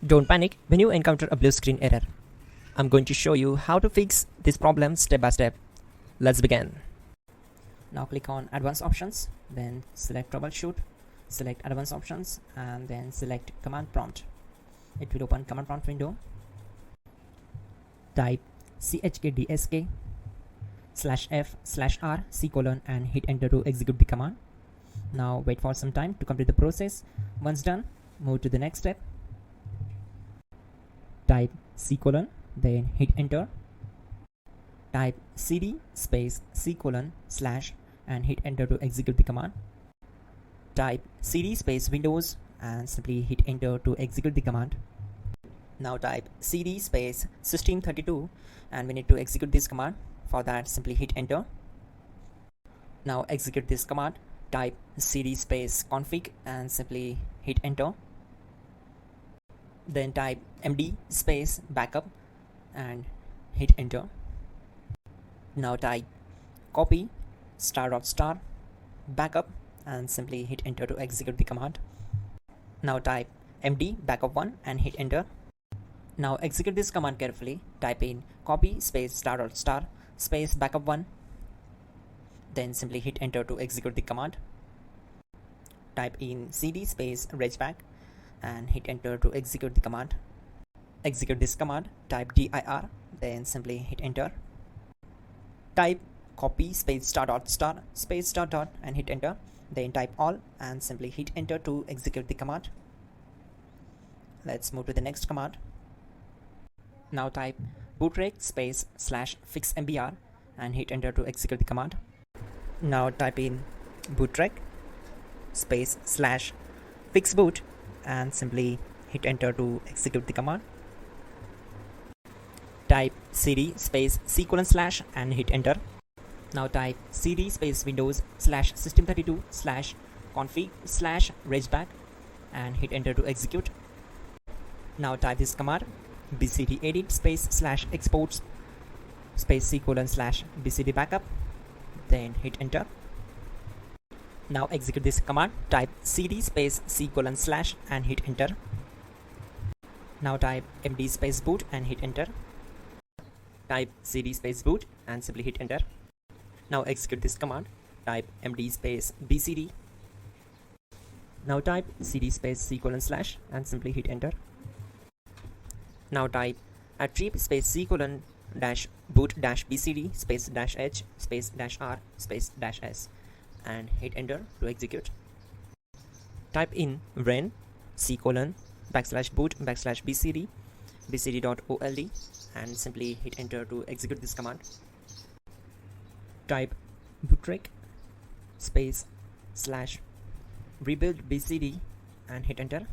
Don't panic when you encounter a blue screen error. I'm going to show you how to fix this problem step by step. Let's begin. Now click on Advanced Options, then select Troubleshoot, select Advanced Options, and then select Command Prompt. It will open Command Prompt window. Type chkdsk /f/r c:, and hit enter to execute the command. Now wait for some time to complete the process. Once done, move to the next step. Type c:, then hit enter. Type cd space c:/ and hit enter to execute the command. Type cd space Windows and simply hit enter to execute the command. Now type cd space system32 and we need to execute this command. For that, simply hit enter. Now execute this command. Type cd space config and simply hit enter. Then type md space backup and hit enter. Now type copy ** backup and simply hit enter to execute the command. Now type md backup1 and hit enter. Now execute this command carefully. Type in copy space ** space backup1, then simply hit enter to execute the command. Type in cd space regback and hit enter to execute the command. Execute this command. Type dir, then simply hit enter. Type copy space ** space ... and hit enter. Then type all and simply hit enter to execute the command. Let's move to the next command. Now type bootrec space /fixmbr and hit enter to execute the command. Now type in bootrec space /fixboot and simply hit enter to execute the command. Type cd space c:/ and hit enter. Now type cd space windows /system32 /config /regback and hit enter to execute. Now type this command bcd edit space /exports space c:/ bcd backup, then hit enter. Now execute this command. Type cd space c:/ and hit enter. Now type md space boot and hit enter. Type cd space boot and simply hit enter. Now execute this command. Type md space bcd. Now type cd space c:/ and simply hit enter. Now type attrib space c:/ boot bcd space -h space -r space -s and hit enter to execute. Type in ren c:/ \boot \bcd bcd.old and simply hit enter to execute this command. Type bootrec space /rebuild bcd and hit enter.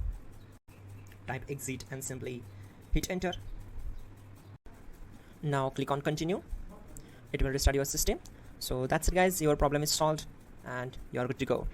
Type exit and simply hit enter. Now click on continue. It will restart your system. So that's it guys, your problem is solved and you're good to go.